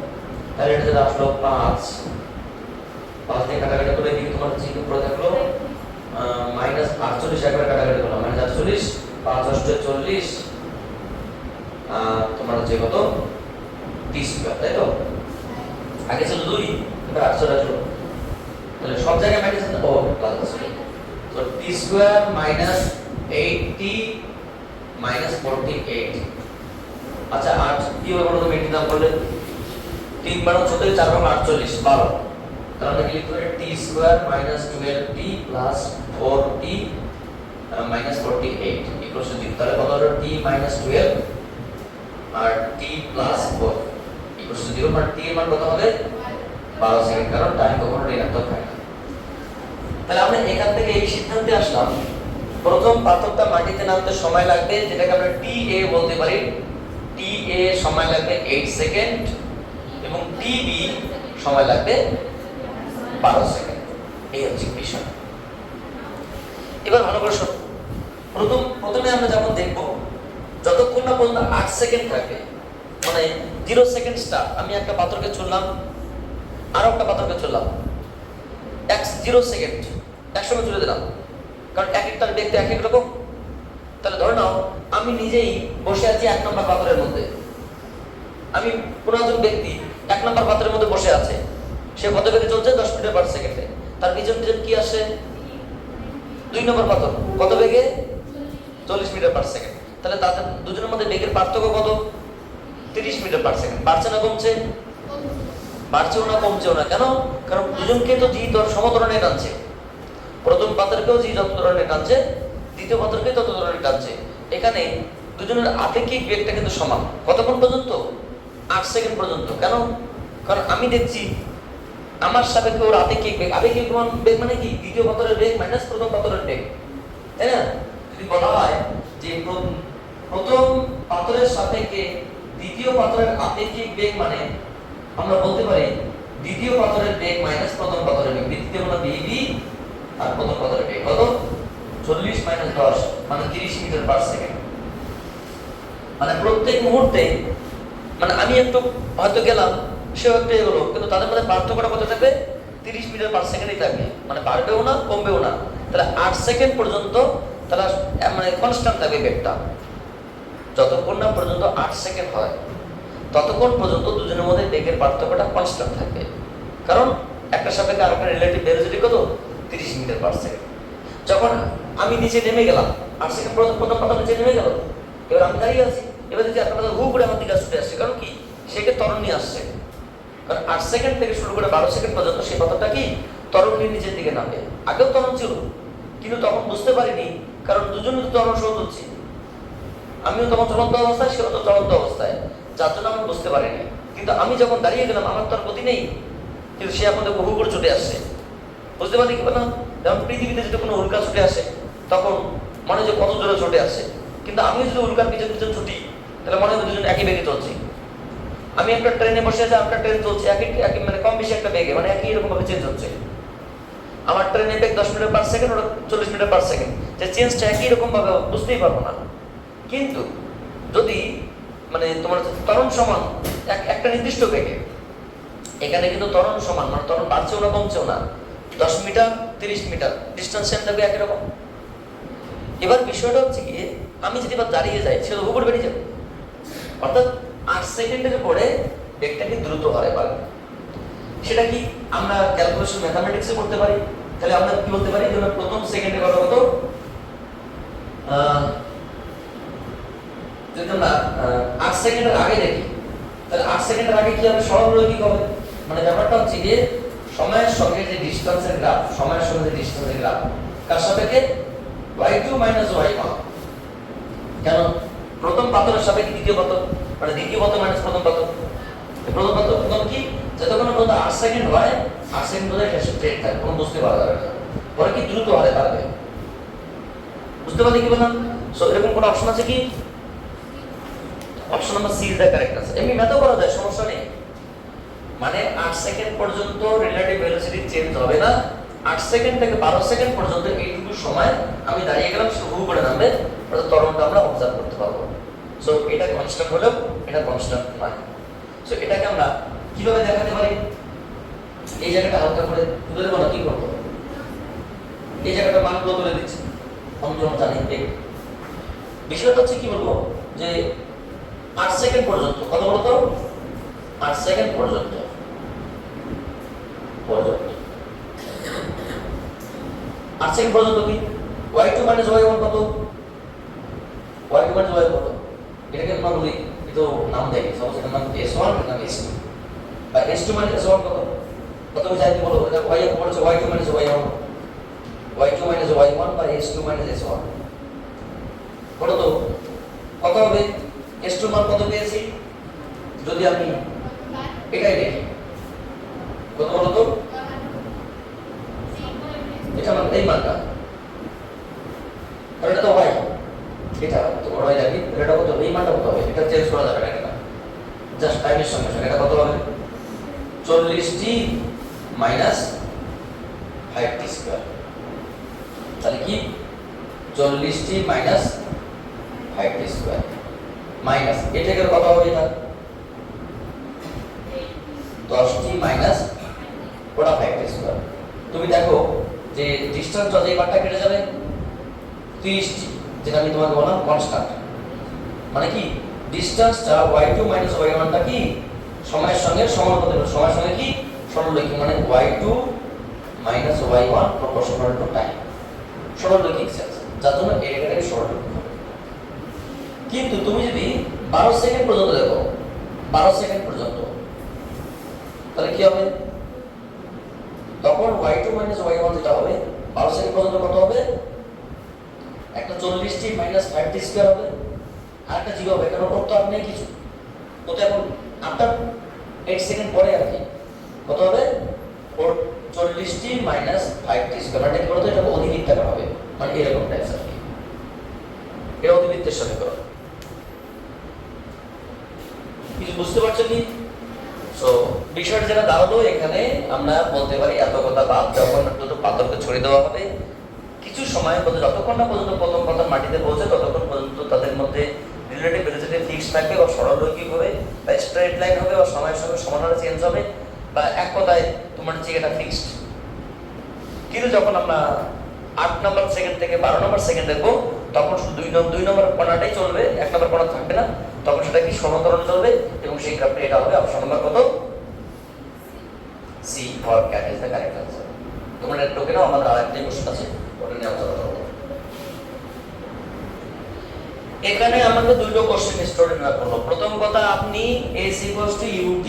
তাহলে এটা যেটা আসলো 5 দিয়ে কাটাকাটি করে দিকে তোমার যে উপরে থাকলো মাইনাস 48, একবার কাটাকাটি করলাম মাইনাস 48, 5 8 40, তোমার হচ্ছে কত? t স্কয়ার, তাই তো? আগে ছিল 2, এবার 8 আসলো। তাহলে সব জায়গায় মাইনাস আছে, ও প্লাস আছে। তো t square minus 8t minus 48। আচ্ছা 8 কি হবে বলো তো? মেইনটেইন নাম করলে 3 বার 36, 4 বার 48, 12। তাহলে আমরা কি লিখতে পারি? t square minus 12t plus 4t minus 48 equals to 0। তাহলে কত হলো? t মাইনাস 12 আর t প্লাস 4 ইকুয়ালস টু 0। মানে t এর মান কত হবে? 12 সেকেন্ড, কারণ টাইম কখনো ঋণাত্মক হয় না। তাহলে আমরা এখান থেকে এই সিদ্ধান্তে আসলাম, প্রথম পাথরটা মাটিতে নামতে সময় লাগবে, যেটাকে আমরা TA বলতে পারি। TA সময় লাগবে 8 সেকেন্ড এবং TB সময় লাগবে 12 সেকেন্ড। এই হচ্ছে বিষয়। এবার ভালো করে শোনো। প্রথমে আমরা যেমন দেখব, যতক্ষণ না পর্যন্ত 8 সেকেন্ড থাকে, মানে 0 সেকেন্ড স্টার্ট, আমি একটা পাথরকে ছুড়লাম, আরো একটা পাথরকে ছুড়লাম, 0 সেকেন্ড একসঙ্গে ছুড়ে দিলাম, কারণ এক একটার দেখতে এক এক রকম। তাহলে ধরে নাও আমি নিজেই বসে আছি 1 নম্বর পাথরের মধ্যে, আমি কোনো একজন ব্যক্তি 1 নম্বর পাথরের মধ্যে বসে আছে, সে কত বেগে চলছে? 10 মিটার পার সেকেন্ডে। তার পিছন পিছন কি আসে? 2 নম্বর পাথর কত বেগে? 40 মিটার পার সেকেন্ড। তাহলে তাদের দুজনের মধ্যে বেগের পার্থক্য কত? 30 মিটার পার সেকেন্ড। বাড়ছে না কমছে? বাড়ছেও না কমছেও না। কেন? কারণ দুজনকে তো জি সমধরনে টানছে। প্রথম পাথরকেও জি যত ধরনের টানছে, দ্বিতীয় পাথরকে তত ধরনের টানছে। এখানে দুজনের আপেক্ষিক বেগটা কিন্তু সমান। কতক্ষণ পর্যন্ত? 8 সেকেন্ড পর্যন্ত। কেন? কারণ আমি দেখছি আমার সাপেক্ষে ওর আপেক্ষিক বেগ। আপেক্ষিক বেগ মানে কি? দ্বিতীয় পাথরের বেগ মাইনাস প্রথম পাথরের বেগ, তাই না? যদি বলা হয় যে প্রথম পাথরের সাপেক্ষে দ্বিতীয় পাথরের আপেক্ষিক বেগ, মানে আমরা বলতে পারি দ্বিতীয় পাথরের বেগ মাইনাস প্রথম পাথরের বেগ। দ্বিতীয় হলো বিবি আর প্রথম পাথরের বেগ কত? 40 মাইনাস 10 মানে 30 মিটার পার সেকেন্ড। মানে প্রত্যেক মুহূর্তে, মানে আমি একটু হয়তো গেলাম, সেও একটু এগোলো, কিন্তু তাদের মধ্যে পার্থক্যটা কত থাকবে? 30 মিটার পার সেকেন্ডই থাকবে, মানে বাড়বেও না কমবেও না। তাহলে 8 সেকেন্ড পর্যন্ত তারা মানে কনস্ট্যান্ট থাকবে বেগটা। যতক্ষণ না পর্যন্ত 8 সেকেন্ড হয় ততক্ষণ পর্যন্ত দুজনের মধ্যে বেগের পার্থক্যটা কনস্ট্যান্ট থাকবে। কারণ একটা সাপেক্ষে আরেকটা রিলেটিভ ভেলোসিটি কত, 30 মিটার পার সেকেন্ড। যখন আমি নিচে নেমে গেলাম, 8 সেকেন্ড পর্যন্ত প্রথম পাতা নিচে নেমে গেল, এবার আমি দাঁড়িয়ে আছি, এবার দেখছি একটা পাতা হু করে আমার দিকে ছুটে আসছে। কারণ কি, সেকে ত্বরণ নিয়ে আসছে। কারণ 8 সেকেন্ড থেকে শুরু করে 12 সেকেন্ড পর্যন্ত সেই পাতাটা কি ত্বরণ নিয়ে নিচের দিকে নামবে। আগেও ত্বরণ ছিল, কিন্তু তখন বুঝতে পারিনি, কারণ দুজনে তো ত্বরণ সহ তুলছি। আমিও তখন চলন্ত অবস্থায়, সেও তো চলন্ত অবস্থায়, যার জন্য আমি বুঝতে পারিনি। কিন্তু আমি যখন দাঁড়িয়ে গেলাম, আমার তো আর গতি নেই, কিন্তু সে আপনাদের বহু করে ছুটে আসছে। বুঝতে পারি কি না? যেমন পৃথিবীতে যদি কোনো উল্কা ছুটে আসে, তখন মনে হয় যে কত জোরে ছুটে আসে, কিন্তু আমিও যদি উল্কার পিছন পিছন ছুটি, তাহলে মনে হয় দুজন একই বেগে চলছি। আমি একটা ট্রেনে বসে আছি, একটা ট্রেন চলছে একই মানে কম বেশি একটা বেগে, মানে একই রকম ভাবে চেঞ্জ হচ্ছে। আমার ট্রেনের বেগ 10 মিটার পার সেকেন্ড, ওটা 40 মিটার পার সেকেন্ড, যে চেঞ্জটা একই রকম ভাবে বুঝতেই পারবো না। কিন্তু যদি মানে তোমার ত্বরণ সমান একটা নির্দিষ্ট বেগে, এখানে কিন্তু ত্বরণ সমান, মানে ত্বরণ বাড়ছেও না কমছেও না, 10 মিটার 30 মিটার ডিস্টেন্স সেম থাকবে একই রকম। এবার বিষয়টা হচ্ছে কি, আমি যদি এবার দাঁড়িয়ে যাই, সে তো উপরে বেরিয়ে যাবে। অর্থাৎ 8 সেকেন্ডের পরে বেগটাকে দ্রুত হারে বাড়বে। সেটা কি আমরা ক্যালকুলেশন ম্যাথামেটিক্সে করতে পারি। তাহলে আমরা কি বলতে পারি, যেমন প্রথম সেকেন্ডে কত হতো, যদি আমরা 8 সেকেন্ডের আগে দেখি, তাহলে 8 সেকেন্ডের আগে কি হবে, সরলরৈখিক হবে। মানে ব্যাপারটা হচ্ছে যে সময়ের সঙ্গে যে ডিসটেন্সের গ্রাফ, সময়ের সঙ্গে যে ডিসটেন্সের গ্রাফ, কার সাপেক্ষে, y2 y1। কেন, প্রথম পাথরের সাপেক্ষে দ্বিতীয় পাথর, মানে দ্বিতীয় পাথর মাইনাস প্রথম পাথর। প্রথম পাথর প্রথম কি, যতক্ষণ পর্যন্ত 8 সেকেন্ড হয়, 8 সেকেন্ড পর্যন্ত এটা স্ট্রেট থাকে, কোনো বুঝতে পারা যাবে না। পরে কি দ্রুত হারে বাড়বে। বুঝতে পারলে কি বললাম? সো এরকম কোনো অপশন আছে কি? Option number C is the correct answer. এমনি ম্যাথও করা যায়, সমস্যা নেই। মানে 8 সেকেন্ড পর্যন্ত রিলেটিভ ভেলোসিটি চেঞ্জ হবে না, 8 সেকেন্ড থেকে 12 সেকেন্ড পর্যন্ত এইটুকু সময় আমি দাঁড়িয়ে গেলাম, সে হু করে নামবে, অর্থাৎ ত্বরণটা আমরা অবজার্ভ করতে পারবো। সো এটা কনস্ট্যান্ট হলেও এটা কনস্ট্যান্ট নয়। সো এটাকে আমরা কিভাবে দেখাতে পারি, এই জায়গাটা হালকা করে তুলে দেবো না, কি করবো, এই জায়গাটা মানগুলো তুলে দিচ্ছি, আমি যখন জানি। বিষয়টা হচ্ছে কি বলবো, যে 8 সেকেন্ড পর্যন্ত, কত বলতো, 8 সেকেন্ড পর্যন্ত 8 সেকেন্ড পর্যন্ত কি y2 y1 কত, y2 y1 কত, এটাকে আমরা বলি, এটা নাম দেই, সাপোজ এটার নাম s1, এটার নাম s2, বা s2 s1 কত, কত আমি চাইতে বলবো, এটা y এর উপর আছে y2 y1, y2 y1 বা s2 s1 কত, তো কত হবে, s2 মান কত পেয়েছি, যদি আমি এটাই দেখি, কত বলো তো, এটা মানে এই মানটা, আর এটা তো হয়, এটা তোমার হয় দেখি, এটা কত, এই মানটা কত হবে, এটা চেঞ্জ করা যাবে না, এটা জাস্ট টাইমের সঙ্গে সঙ্গে এটা কত হবে, 40t মাইনাস 5t স্কয়ার। তাহলে কি 40t minus 5t square minus এটাকে কত হবে, এটা 10t মাইনাস ওটা 5t স্কয়ার। তুমি দেখো যে ডিসটেন্স যত এই বারটা কেটে যাবে 30t, যেটা আমি তোমাকে বললাম কনস্ট্যান্ট। মানে কি ডিসটেন্সটা y2 y1 টা কি সময়ের সঙ্গে সমানুপাতিক, সময়ের সঙ্গে কি সরলরৈখিক, মানে y2 y1 proportional to time, সরলরৈখিক সেন্স, যার জন্য এটাকে সরলরৈখিক হবে। কিন্তু তুমি যদি 12 সেকেন্ড পর্যন্ত দেখো, 12 সেকেন্ড পর্যন্ত, তাহলে কি হবে, তখন y2 y1 যেটা হবে 12 সেকেন্ড পর্যন্ত কত হবে, একটা 40t মাইনাস 5t স্কয়ার হবে, আর একটা 0 হবে, কারণ ওর তো আর নেই কিছু, ও তো এখন আফটার 8 সেকেন্ড পরে আর কি কত হবে, ওর 40t মাইনাস 5t স্কয়ার, মানে কি বলতো, এটা অধিবৃত্তাকার হবে, মানে এরকম টাইপস আর কি, এটা অধিবৃত্তের সাথে করো। কিছু বুঝতে পারছো কি? সো বিষয়টা যেটা দাঁড়ালো, এখানে আমরা বলতে পারি এত কথা বাদ, যখন দুটো পাথরকে ছড়িয়ে দেওয়া হবে, কিছু সময় পর্যন্ত, যতক্ষণ না পর্যন্ত প্রথম পাথর মাটিতে পৌঁছে, ততক্ষণ পর্যন্ত তাদের মধ্যে রিলেটিভ ভেলোসিটি ফিক্স থাকবে, বা সরলরৈখিক হবে, বা স্ট্রেট লাইন হবে, বা সময়ের সঙ্গে সমান হারে চেঞ্জ হবে। বা এক কথায় তোমার হচ্ছে এটা ফিক্সড। কিন্তু যখন আমরা 8 নম্বর সেকেন্ড থেকে 12 নম্বর সেকেন্ড দেখবো, তখন শুধু 2 নম্বর কোণাটাই চলবে, 1 নম্বর কোণা থাকবে না। তখন সেটা কি সমান্তরাল চলবে, এবং সেই গ্রাফটা এটা হবে অপশন নাম্বার কত, C for cat is the correct answer. তোমরা এটা টোকে নাও, আমাদের আরেকটা কোশ্চেন আছে, ওটা নিয়ে আলোচনা করব। এখানে আমাদের দুটো কোশ্চেন স্টুডেন্টরা করলো। প্রথম কথা, আপনি s = ut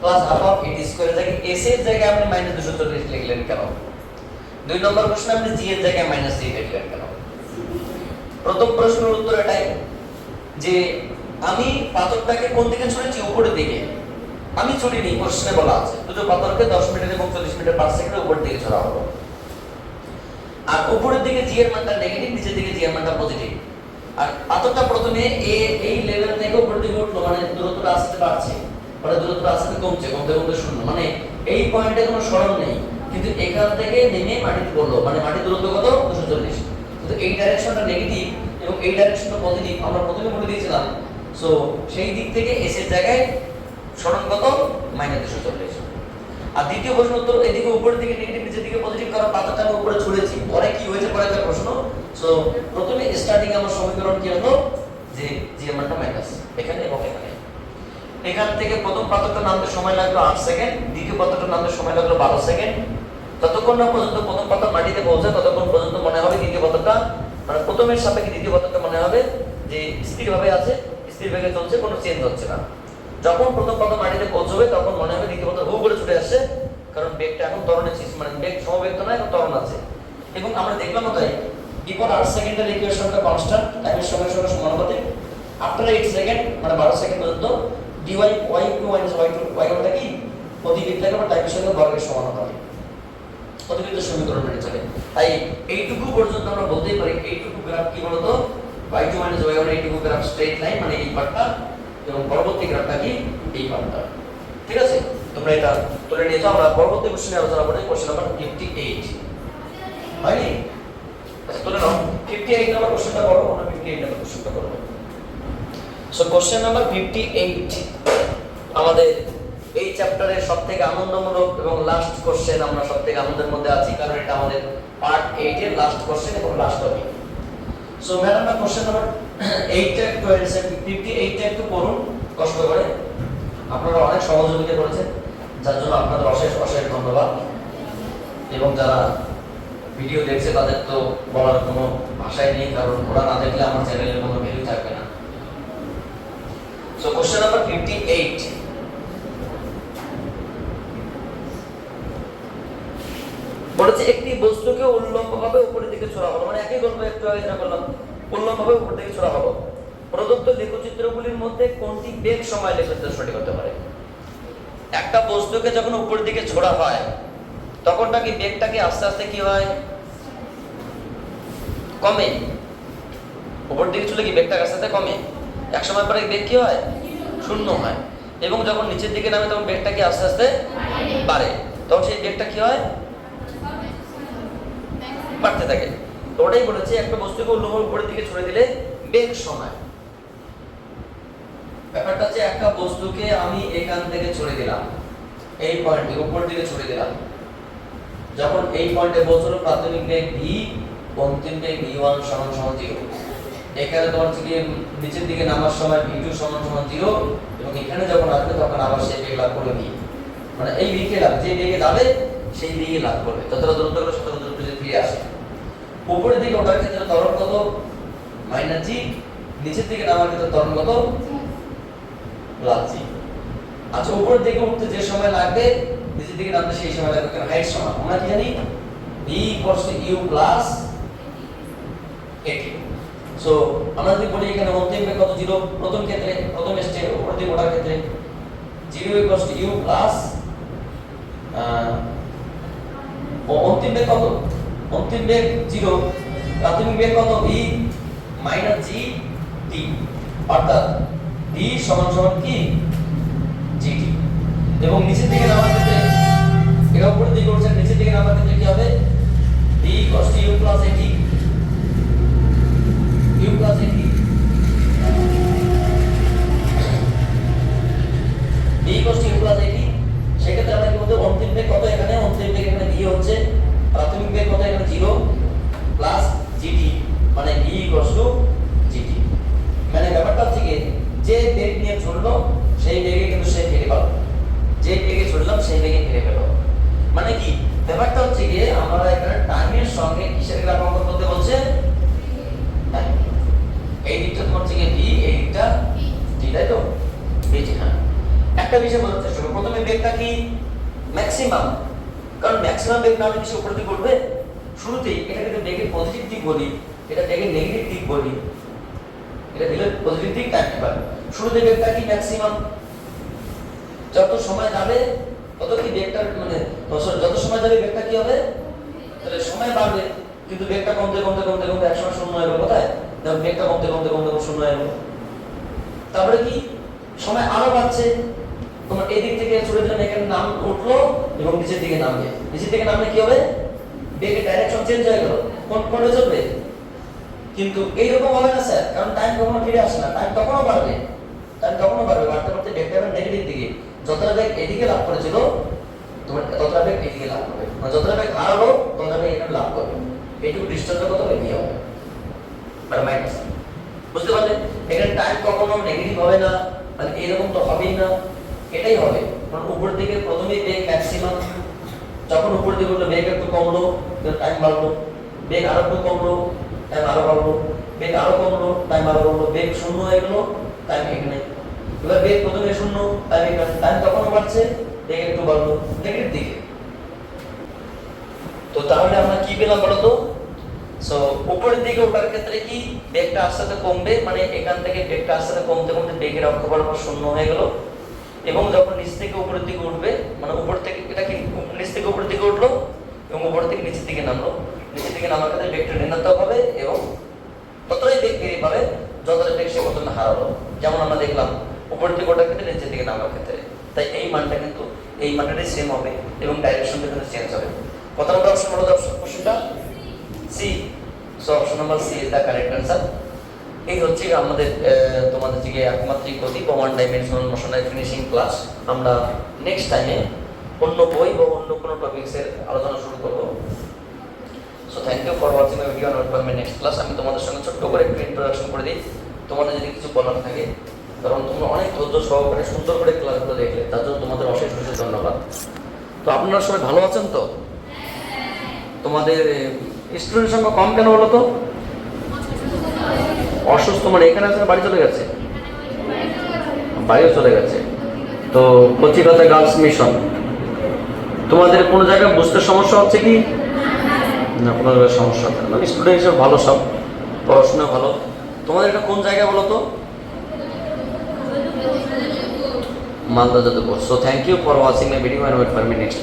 plus half of it square জায়গায় s এর জায়গায় আপনি -240 লিখলেন কেন? 2 নম্বর প্রশ্ন আপনি g এর জায়গায় -3 লিখলেন কেন? প্রথম প্রশ্নের উত্তর এটাই যে আমি পাথরটাকে কোন দিকে ছুঁড়েছি, উপরের দিকে। আমি ছুঁড়িনি, প্রশ্নে বলা আছে দুটো পাথরকে 10 মিটার এবং 40 মিটার পার সেকেন্ডে উপরের দিকে ছড়া হলো। আর উপরের দিকে জি এর মানটা নেগেটিভ, নিচের দিকে জি এর মানটা পজিটিভ। আর পাথরটা প্রথমে এই লেভেল থেকে উপরের দিকে উঠলো, মানে দূরত্বটা আস্তে বাড়ছে, মানে দূরত্বটা আস্তে কমছে, কমতে কমতে শূন্য, মানে এই পয়েন্টে কোনো সরণ নেই। কিন্তু এখান থেকে নেমে মাটিতে পড়লো, মানে মাটির দূরত্ব কত, 240। কিন্তু এই ডাইরেকশনটা নেগেটিভ এবং এই ডাইরেকশনটা পজিটিভ, আমরা প্রথমে বলে দিয়েছিলাম। সো সেই দিক থেকে এস এর জায়গায় সরণ কত, -240। আর দ্বিতীয় প্রশ্ন উত্তর, এদিকে উপরের দিকে নেগেটিভ, নিচের দিকে পজিটিভ, কারণ পাথরটা আমি উপরে ছুঁড়েছি। পরে কি হয়েছে, পরে একটা প্রশ্ন। সো প্রথমে স্টার্টিং আমার সমীকরণ কি হলো, যে জি এর মানটা মাইনাস এখানে এবং এখানে। এখান থেকে প্রথম পাথরটা নামতে সময় লাগলো 8 সেকেন্ড, দ্বিতীয় পাথরটা নামতে সময় লাগলো 12 সেকেন্ড। ততক্ষণ না পর্যন্ত প্রথম পাথর মাটিতে পৌঁছায়, ততক্ষণ পর্যন্ত মনে হবে দ্বিতীয় পাথরটা, মানে প্রথমের সাপেক্ষে দ্বিতীয় পাথরটা মনে হবে যে স্থিরভাবে আছে, স্থির বেগে চলছে, কোনো চেঞ্জ হচ্ছে না। যখন প্রথম পাথর মাটিতে পৌঁছবে, তখন মনে হবে দ্বিতীয় পাথর হু করে ছুটে আসছে, কারণ বেগটা এখন ত্বরণে, মানে বেগ সমবেগ তো না, এখন ত্বরণ আছে। এবং আমরা দেখলাম তাই বিফোর 8 সেকেন্ডের ইকুয়েশনটা কনস্ট্যান্ট, টাইমের সঙ্গে সঙ্গে সমানুপাতিক। আফটার 8 সেকেন্ড মানে 12 সেকেন্ড পর্যন্ত dy y2 y y1টা কি, অতিবৃত্ত থেকে বা টাইমের সঙ্গে বর্গের সমানুপাতিক, অতিবৃত্ত সমীকরণ মেনে চলে। তাই এইটুকু পর্যন্ত আমরা বলতেই পারি এইটুকু গ্রাফ কি বলতো, y2 y1, এইটুকু গ্রাফ স্ট্রেট লাইন, মানে এই পার্টটা, এবং পরবর্তী গ্রাফটা কি, এই পার্টটা। ঠিক আছে, তোমরা এটা তুলে নিয়েছো। আমরা পরবর্তী কোশ্চেনে আলোচনা করব, কোশ্চেন নাম্বার 58 হয়নি? আচ্ছা তুলে নাও, 58 নাম্বার কোশ্চেনটা করো, আমরা 58 নাম্বার কোশ্চেনটা করব। সো কোশ্চেন নাম্বার 58 আমাদের এই চ্যাপ্টারের সবথেকে আনন্দমূলক এবং লাস্ট কোশ্চেন। আমরা সবথেকে আনন্দের মধ্যে আছি, কারণ এটা আমাদের পার্ট 8 এর লাস্ট কোশ্চেন এবং লাস্ট টপিক। সো ম্যাডাম, না কোশ্চেন নাম্বার 8 টা একটু অ্যানসার 58 টা একটু করুন কষ্ট করে। আপনারা অনেক সহযোগিতা করেছেন, যার জন্য আপনাদের অশেষ অশেষ ধন্যবাদ। এবং যারা ভিডিও দেখছে তাদের তো বলার কোনো ভাষাই নেই, কারণ ওরা না দেখলে আমার চ্যানেলের কোনো ভ্যালু থাকবে না। সো কোশ্চেন নাম্বার 58 বলেছে, একটি বস্তুকে উল্লম্বভাবে উপরের দিকে ছোড়া হলো, মানে একই গল্প একটু আগে যা করলাম, উল্লম্বভাবে উপরের দিকে ছোড়া হলো। প্রদত্ত লেখচিত্রগুলির মধ্যে কোনটি বেগ সময় লেখচিত্র সঠিক হতে পারে? একটা বস্তুকে যখন উপরের দিকে ছোড়া হয়, তখনটা কি বেগটা কি আস্তে আস্তে কি হয়, কমে? উপরের দিকে চলে কি বেগটা আস্তে আস্তে কমে, এক সময় পরে বেগ কি হয়, শূন্য হয়। এবং যখন নিচের দিকে নামে, তখন বেগটা কি আস্তে আস্তে বাড়ে, তখন সেই বেগটা কি হয়, বাড়তে থাকে। তো ওটাই বলেছে, একটা বস্তুকে উল্লম্ব উপরের দিকে ছুড়ে দিলে বেগ সময়। ব্যাপারটা হচ্ছে, একটা বস্তুকে আমি এখান থেকে ছুড়ে দিলাম, এই পয়েন্টে উপরের দিকে ছুড়ে দিলাম, যখন এই পয়েন্টে পৌঁছলো প্রাথমিক বেগ v, অন্তিম বেগ v1 = 0। এখানে তোমার থেকে নিচের দিকে নামার সময় v2 = 0, এবং এখানে যখন আসবে তখন আবার সেই বেগ লাভ করবে v, মানে এই v কে লাভ, যে বেগে যাবে সেই বেগে লাভ করবে, যতটা দূরত্ব গেলে ততটা দূরত্ব যে ফিরে আসে। উপরের দিকে ওঠার ক্ষেত্রে ত্বরণ কত, -g, নিচের দিকে নামার ক্ষেত্রে ত্বরণ কত, +g। আচ্ছা, উপরের দিকে উঠতে যে সময় লাগবে, নিচের দিকে নামতে সেই সময় লাগবে, কারণ হাইট সমান। আমরা কি জানি, v = u + at। সো আমরা যদি বলি এখানে অন্তিম বেগ কত, 0 প্রথম ক্ষেত্রে, প্রথম স্টেপ উপরের দিকে ওঠার ক্ষেত্রে 0 = u প্লাস অন্তিম বেগ কত, অন্তিম বেগ 0, প্রাথমিক বেগ কত, v - g t, অর্থাৎ v = কি, gt। এবং নিচের দিকে নামার ক্ষেত্রে, এটা উপরের দিকে উঠছে, নিচের দিকে নামার ক্ষেত্রে কি হবে, v = u + at, u + at, v = u + at। সেক্ষেত্রে ছুটলো সেই বেগে কিন্তু সে ফিরে পেল, যে বেগে ছুটলাম সেই বেগে ফিরে পেল। মানে কি ব্যাপারটা হচ্ছে গিয়ে আমরা এখানে টাইমের সঙ্গে কিসের গ্রাফ অঙ্কন করতে বলছে, এই দিকটা তোমার হচ্ছে ভি, এই দিকটা টি, তাই তো বেজি। হ্যাঁ, একটা বিষয় বোঝার চেষ্টা করো, প্রথমে বেগটা কি ম্যাক্সিমাম, কারণ ম্যাক্সিমাম বেগ না হলে কিছু উপরের দিকে উঠবে। শুরুতেই এটা কিন্তু বেগের পজিটিভ দিক বলি, এটা বেগের নেগেটিভ দিক বলি, এটা দিলে পজিটিভ দিক টাইম পাবে। শুরুতে বেগটা কি ম্যাক্সিমাম, যত সময় যাবে তত কি বেগটা মানে যত সময় যাবে বেগটা কি হবে, তাহলে সময় বাড়বে, কিন্তু বেগটা কমতে কমতে কমতে কমতে একসময় শূন্য হয়ে গেল। কোথায়, যেমন বেগটা কমতে কমতে কমতে কমতে শূন্য হয়ে গেল। তারপরে কি সময় আরো বাড়ছে, তোমার এই দিক থেকে ছুটে দিলাম, এখানে নাম উঠলো এবং নিচের দিকে নামবে, নিচের দিকে নামলে কি হবে, বেগের ডাইরেকশন চেঞ্জ হয়ে গেল, কোন কোণে চলবে। কিন্তু এইরকম হবে না স্যার, কারণ টাইম কখনো ফিরে আসে না, টাইম তখনও বাড়বে, টাইম তখনও বাড়বে, বাড়তে বাড়তে বেগটা এবার নেগেটিভ দিকে, যতটা বেগ এদিকে লাভ করেছিল তোমার ততটা বেগ এদিকে লাভ করবে, মানে যতটা বেগ হারালো ততটা বেগ এখানে লাভ করবে। এইটুকু ডিস্টেন্সটা কত এগিয়ে হবে, মানে মাইনাস। বুঝতে পারলে, এখানে টাইম কখনো নেগেটিভ হবে না, মানে এরকম তো হবেই না, এটাই হবে। মানে উপর দিকে প্রথমেই বেগ ম্যাক্সিমাম, যখন উপর দিকে উঠলো বেগ একটু কমলো, টাইম বাড়লো, বেগ আরো একটু কমলো, টাইম আরো বাড়লো, বেগ আরো কমলো, টাইম আরো বাড়লো, বেগ শূন্য হয়ে গেলো, টাইম এখানে। এবার বেগ প্রথমে শূন্য, টাইম এখানে, টাইম তখনও বাড়ছে, বেগ একটু বাড়লো নেগেটিভ দিকে। তো তাহলে আমরা কি পেলাম বলতো, সো উপরের দিকে ওঠার ক্ষেত্রে কি বেগটা আস্তে আস্তে কমবে, মানে এখান থেকে বেগটা আস্তে আস্তে কমতে কমতে বেগের অক্ষ বরাবর শূন্য হয়ে গেল, এবং যখন নিচ থেকে উপরের দিকে উঠবে, মানে উপর থেকে এটা কি নিচ থেকে উপরের দিকে উঠলো এবং উপর থেকে নিচের দিকে নামলো, নিচের দিকে নামার ক্ষেত্রে বেগটা ঋণাত্মক হবে এবং ততটাই বেগ ফিরে পাবে যতটা বেগ সে প্রথমে হারালো। যেমন আমরা দেখলাম উপর দিকে ওঠার ক্ষেত্রে নিচের দিকে নামার ক্ষেত্রে, তাই এই মানটা কিন্তু এই মানটাই সেম হবে এবং ডাইরেকশনটা কিন্তু চেঞ্জ হবে। কত নম্বর অপশন বলো, কোশ্চেনটা C. So option number C is the correct answer. এই হচ্ছে আমাদের তোমাদের যে একমাত্রিক গতি বা ওয়ান ডাইমেনশনাল মোশনের ফিনিশিং ক্লাস। আমরা নেক্সট টাইমে অন্য বই বা অন্য কোনো টপিকসের আলোচনা শুরু করব। So thank you for watching my video on my next class. আমি তোমাদের সঙ্গে ছোট্ট করে একটু ইন্ট্রোডাকশন করে দিই, তোমাদের যদি কিছু বলার থাকে, কারণ তোমরা অনেক ধৈর্য সহকারে সুন্দর করে ক্লাসগুলো দেখলে, তার জন্য তোমাদের অশেষ অশেষ ধন্যবাদ। তো আপনারা সবাই ভালো আছেন তো? তোমাদের স্টুডেন্টের সংখ্যা কম কেন বলো তো? অসুস্থ মানে এখানে আছে, বাড়ি চলে গেছে? বাড়িও চলে গেছে। তো কচিকাতা গার্লস মিশন, তোমাদের কোনো জায়গায় বুঝতে সমস্যা হচ্ছে কি না? কোনো জায়গায় সমস্যা হচ্ছে না, স্টুডেন্ট হিসেবে ভালো, সব পড়াশোনা ভালো। তোমাদের এটা কোন জায়গায় বলো তো? Malda Jadavpur. So thank you for watching my video and wait for me next.